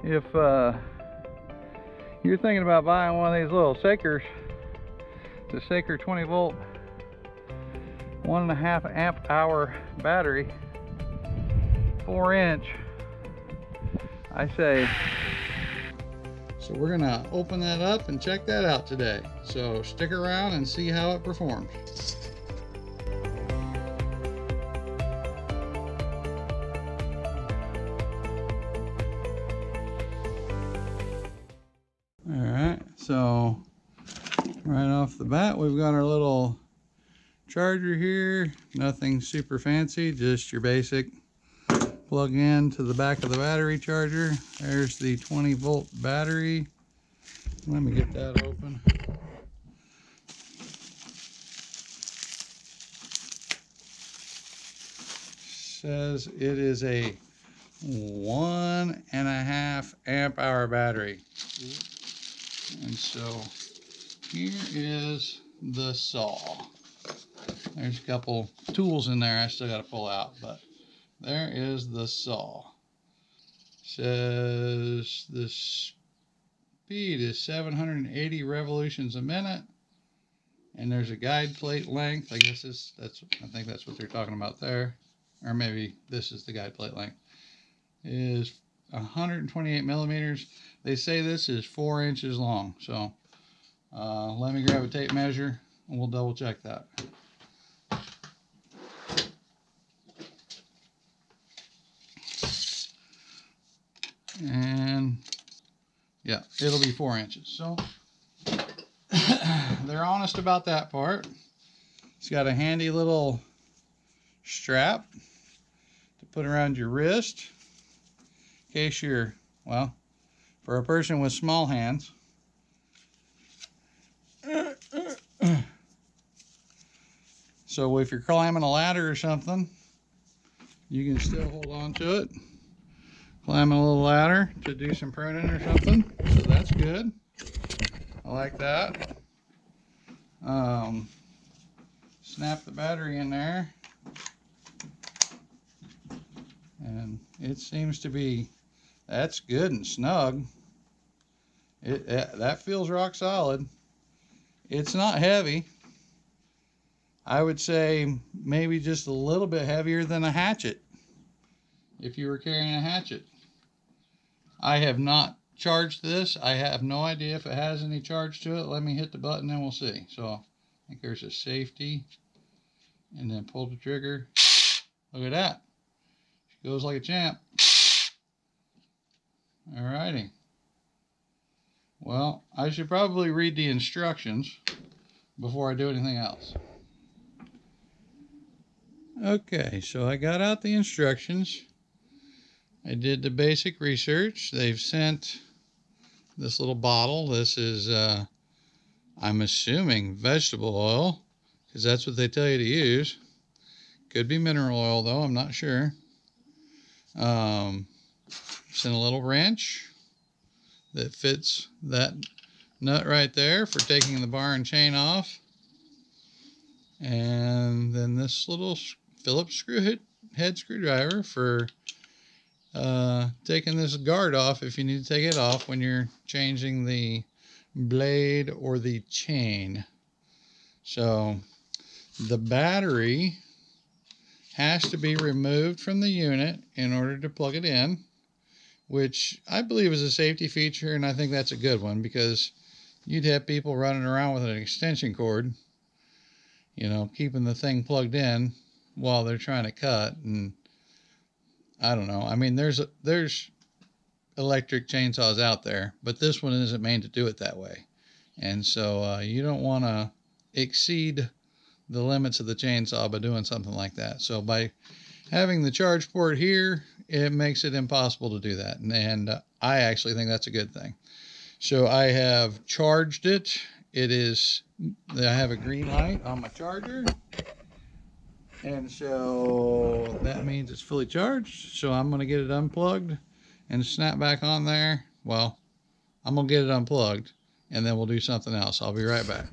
If you're thinking about buying one of these little Sakers, the Saker 20 volt 1.5 amp hour battery, 4-inch, I say. So we're gonna open that up and check that out today. So stick around and see how it performs. All right, so right off the bat, we've got our little charger here. Nothing super fancy, just your basic plug in to the back of the battery charger. There's the 20 volt battery. Let me get that open. Says it is a 1.5 amp hour battery. And so here is the saw. There's a couple tools in there I still got to pull out, but there is the saw. Says the speed is 780 revolutions a minute, and there's a guide plate length. I guess I think that's what they're talking about there, or maybe this is the guide plate length. Is 128 millimeters. They say this is 4 inches long. So let me grab a tape measure and we'll double check that. And yeah, it'll be 4 inches. So they're honest about that part. It's got a handy little strap to put around your wrist in case you're, well, for a person with small hands. So if you're climbing a ladder or something, you can still hold on to it. Climbing a little ladder to do some pruning or something. So that's good. I like that. Snap the battery in there. And it seems to be, that's good and snug. That feels rock solid. It's not heavy. I would say maybe just a little bit heavier than a hatchet, if you were carrying a hatchet. I have not charged this. I have no idea if it has any charge to it. Let me hit the button and we'll see. So I think there's a safety, and then pull the trigger. Look at that. She goes like a champ. Alrighty. Well, I should probably read the instructions before I do anything else. Okay, so I got out the instructions. I did the basic research. They've sent this little bottle. This is, I'm assuming, vegetable oil, because that's what they tell you to use. Could be mineral oil, though. I'm not sure. Sent a little wrench that fits that nut right there for taking the bar and chain off. And then this little Phillips head screwdriver for taking this guard off if you need to take it off when you're changing the blade or the chain. So the battery has to be removed from the unit in order to plug it in, which I believe is a safety feature, and I think that's a good one, because you'd have people running around with an extension cord, you know, keeping the thing plugged in while they're trying to cut. And I don't know. I mean, there's electric chainsaws out there, but this one isn't made to do it that way. And so you don't want to exceed the limits of the chainsaw by doing something like that. So by having the charge port here, it makes it impossible to do that. And I actually think that's a good thing. So I have charged it. I have a green light on my charger. And so that means it's fully charged. So I'm going to get it unplugged and snap back on there. Well, I'm going to get it unplugged and then we'll do something else. I'll be right back.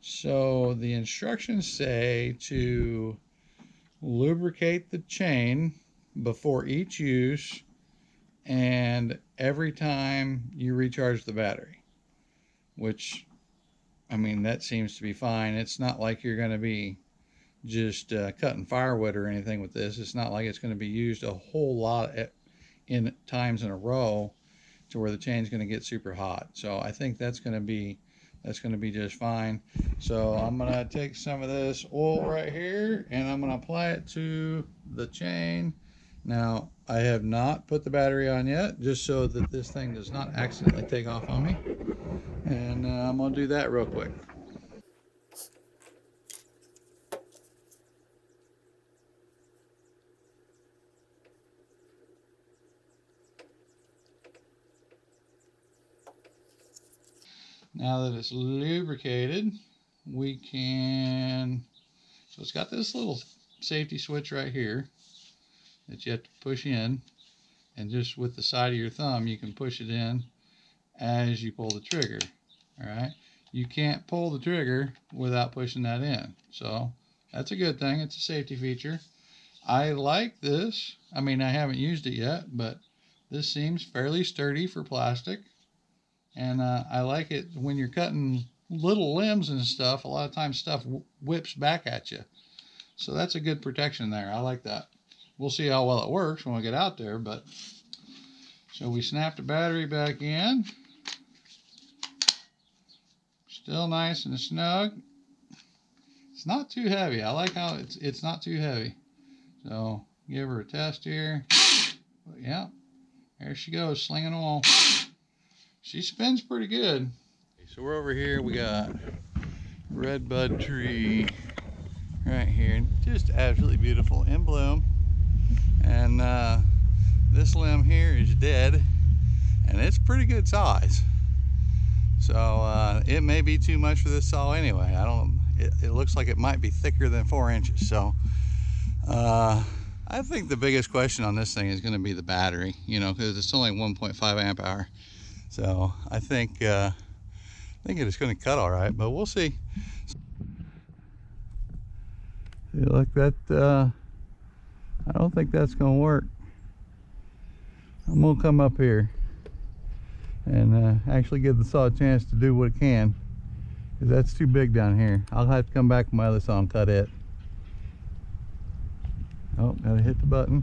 So the instructions say to lubricate the chain before each use and every time you recharge the battery, which, I mean, that seems to be fine. It's not like you're going to be just cutting firewood or anything with this. It's not like it's going to be used a whole lot in times in a row to where the chain's going to get super hot. So I think that's going to be just fine. So I'm going to take some of this oil right here and I'm going to apply it to the chain. Now, I have not put the battery on yet, just so that this thing does not accidentally take off on me. And I'm going to do that real quick. Now that it's lubricated, we can, so it's got this little safety switch right here that you have to push in, and just with the side of your thumb you can push it in as you pull the trigger. All right, you can't pull the trigger without pushing that in, so that's a good thing. It's a safety feature. I like this. I mean, I haven't used it yet, but this seems fairly sturdy for plastic. And I like it when you're cutting little limbs and stuff. A lot of times stuff whips back at you. So that's a good protection there. I like that. We'll see how well it works when we get out there. But so we snap the battery back in. Still nice and snug. It's not too heavy. I like how it's not too heavy. So give her a test here. Yeah, there she goes, slinging oil. She spins pretty good. So we're over here, we got redbud tree right here, just absolutely beautiful, in bloom. And this limb here is dead, and it's pretty good size. So it may be too much for this saw anyway. It looks like it might be thicker than 4 inches. So I think the biggest question on this thing is going to be the battery, you know, because it's only 1.5 amp hour. So I think it's going to cut all right, but we'll see. See, like that, I don't think that's going to work. I'm going to come up here and actually give the saw a chance to do what it can, because that's too big down here. I'll have to come back with my other saw and cut it. Oh, gotta hit the button.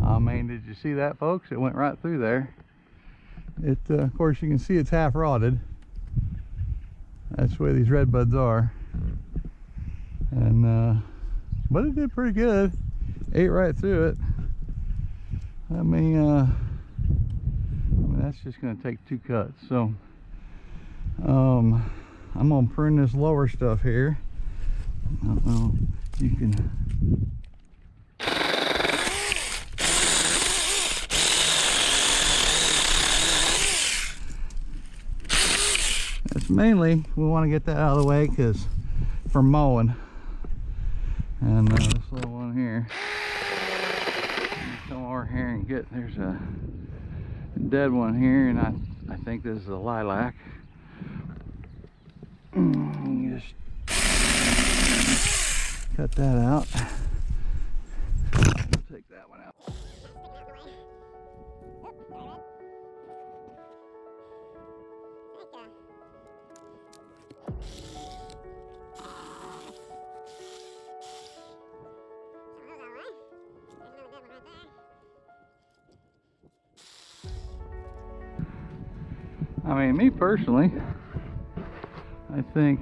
I mean, did you see that, folks? It went right through there. It, of course, you can see it's half rotted. That's the way these red buds are. And but it did pretty good. Ate right through it. I mean, that's just going to take 2 cuts. So I'm going to prune this lower stuff here. I don't know if you can. It's mainly, we want to get that out of the way because for mowing. And this little one here, come over here and get, there's a dead one here, and I think this is a lilac. Just cut that out. Take that one out. I mean, me personally, I think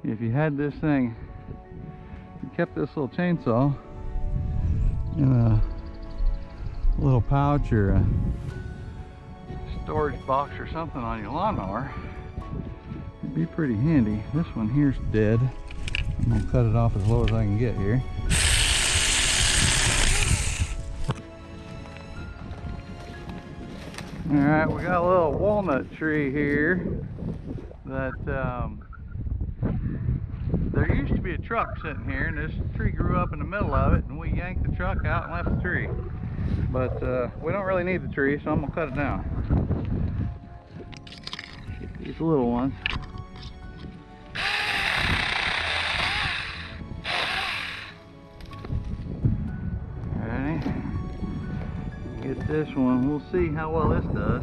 if you had this thing, you kept this little chainsaw in a little pouch or a storage box or something on your lawnmower, it'd be pretty handy. This one here's dead. I'm gonna cut it off as low as I can get here. Alright, we got a little walnut tree here that there used to be a truck sitting here, and this tree grew up in the middle of it, and we yanked the truck out and left the tree. But we don't really need the tree, so I'm going to cut it down. Get these little ones. this one. We'll see how well this does.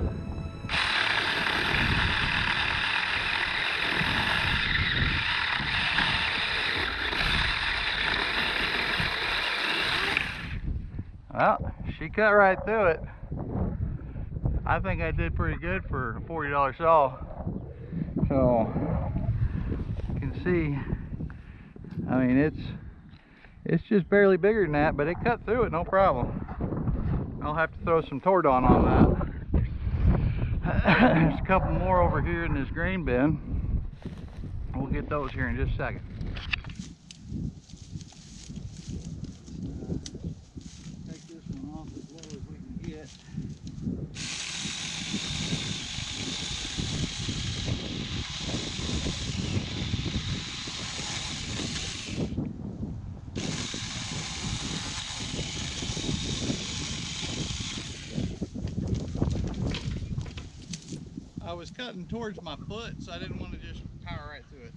Well, she cut right through it. I think I did pretty good for a $40 saw. So you can see, I mean, it's just barely bigger than that, but it cut through it no problem. I'll have to throw some Tordon on that. There's a couple more over here in this grain bin. We'll get those here in just a second. Take this one off as low as we can get. I was cutting towards my foot, so I didn't want to just power right through it.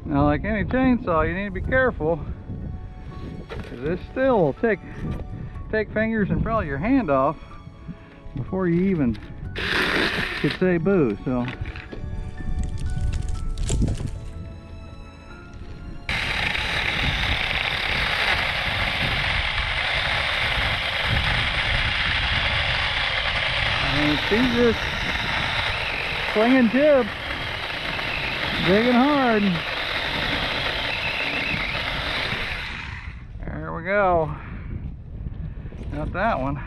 Now, like any chainsaw, you need to be careful, because this still will take fingers and probably your hand off before you even could say boo. So and she's just swinging tips, digging hard. There we go. Got that one.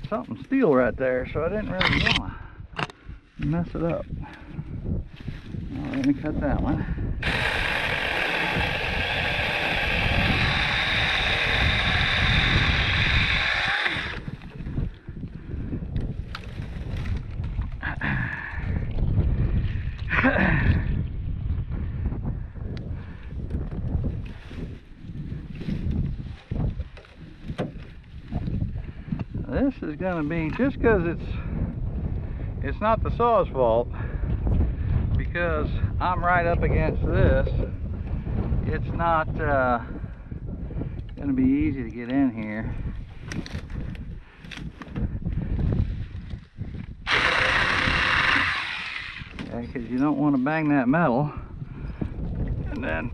Something steel right there, so I didn't really want to mess it up. Well, let me cut that one. This is going to be, just because it's not the saw's fault, because I'm right up against this, it's not going to be easy to get in here. Okay, because you don't want to bang that metal, and then,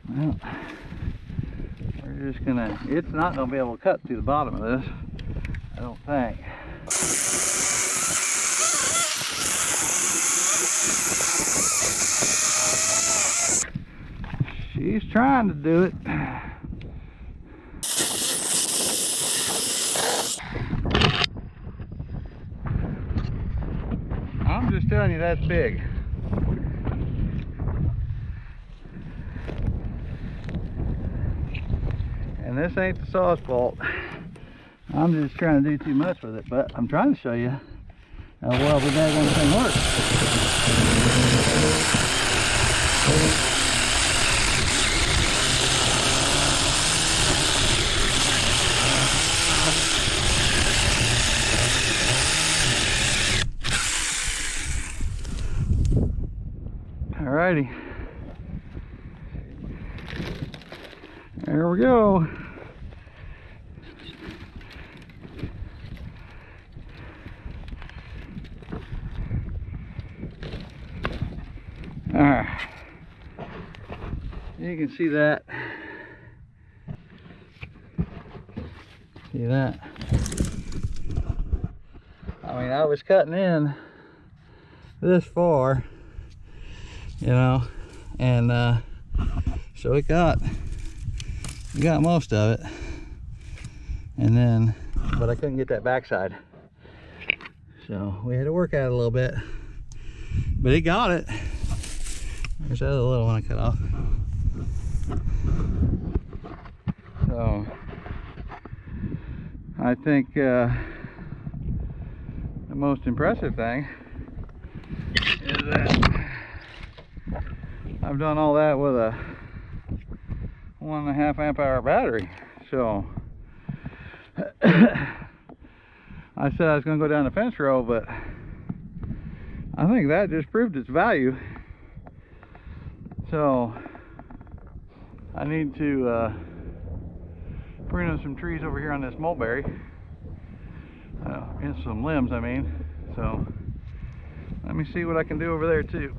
well, we're just gonna, it's not gonna be able to cut through the bottom of this, I don't think. She's trying to do it. I'm just telling you, that's big. And this ain't the saw's fault. I'm just trying to do too much with it, but I'm trying to show you how well the daggone thing works. righty. There we go. Alright. You can see that. See that? I mean, I was cutting in this far, you know, and so we got most of it, and then, but I couldn't get that backside, so we had to work at it a little bit, but he got it. There's that other little one I cut off. So I think the most impressive thing is that I've done all that with a 1.5 amp hour battery. So I said I was going to go down the fence row, but I think that just proved its value. So I need to prune up some trees over here on this mulberry, and some limbs, I mean. So let me see what I can do over there too.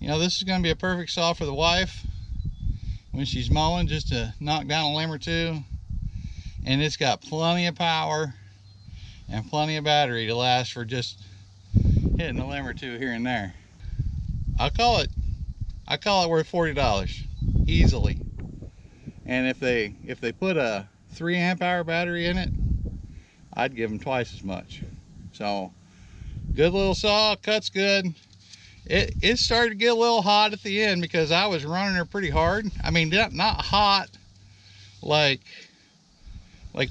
You know, this is going to be a perfect saw for the wife when she's mowing, just to knock down a limb or two. And it's got plenty of power and plenty of battery to last for just hitting a limb or two here and there. I call it worth $40 easily. And if they put a 3 amp hour battery in it, I'd give them twice as much. So good little saw, cuts good. It started to get a little hot at the end because I was running her pretty hard. I mean, not hot like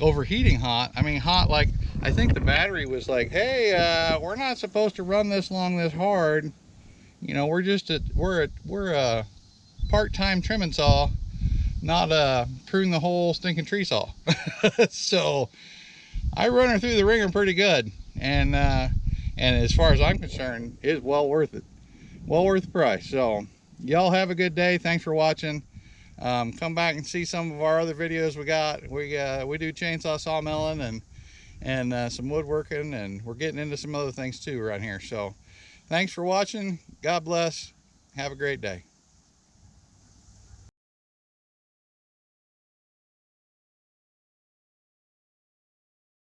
overheating hot. I mean, hot like, I think the battery was like, hey, we're not supposed to run this long, this hard. You know, we're a part-time trimming saw, not a prune the whole stinking tree saw. So I run her through the ringer pretty good, and as far as I'm concerned, it's well worth it. Well worth the price. So y'all have a good day. Thanks for watching. Come back and see some of our other videos we got. We do chainsaw sawmilling and some woodworking, and we're getting into some other things too around here. So thanks for watching. God bless. Have a great day.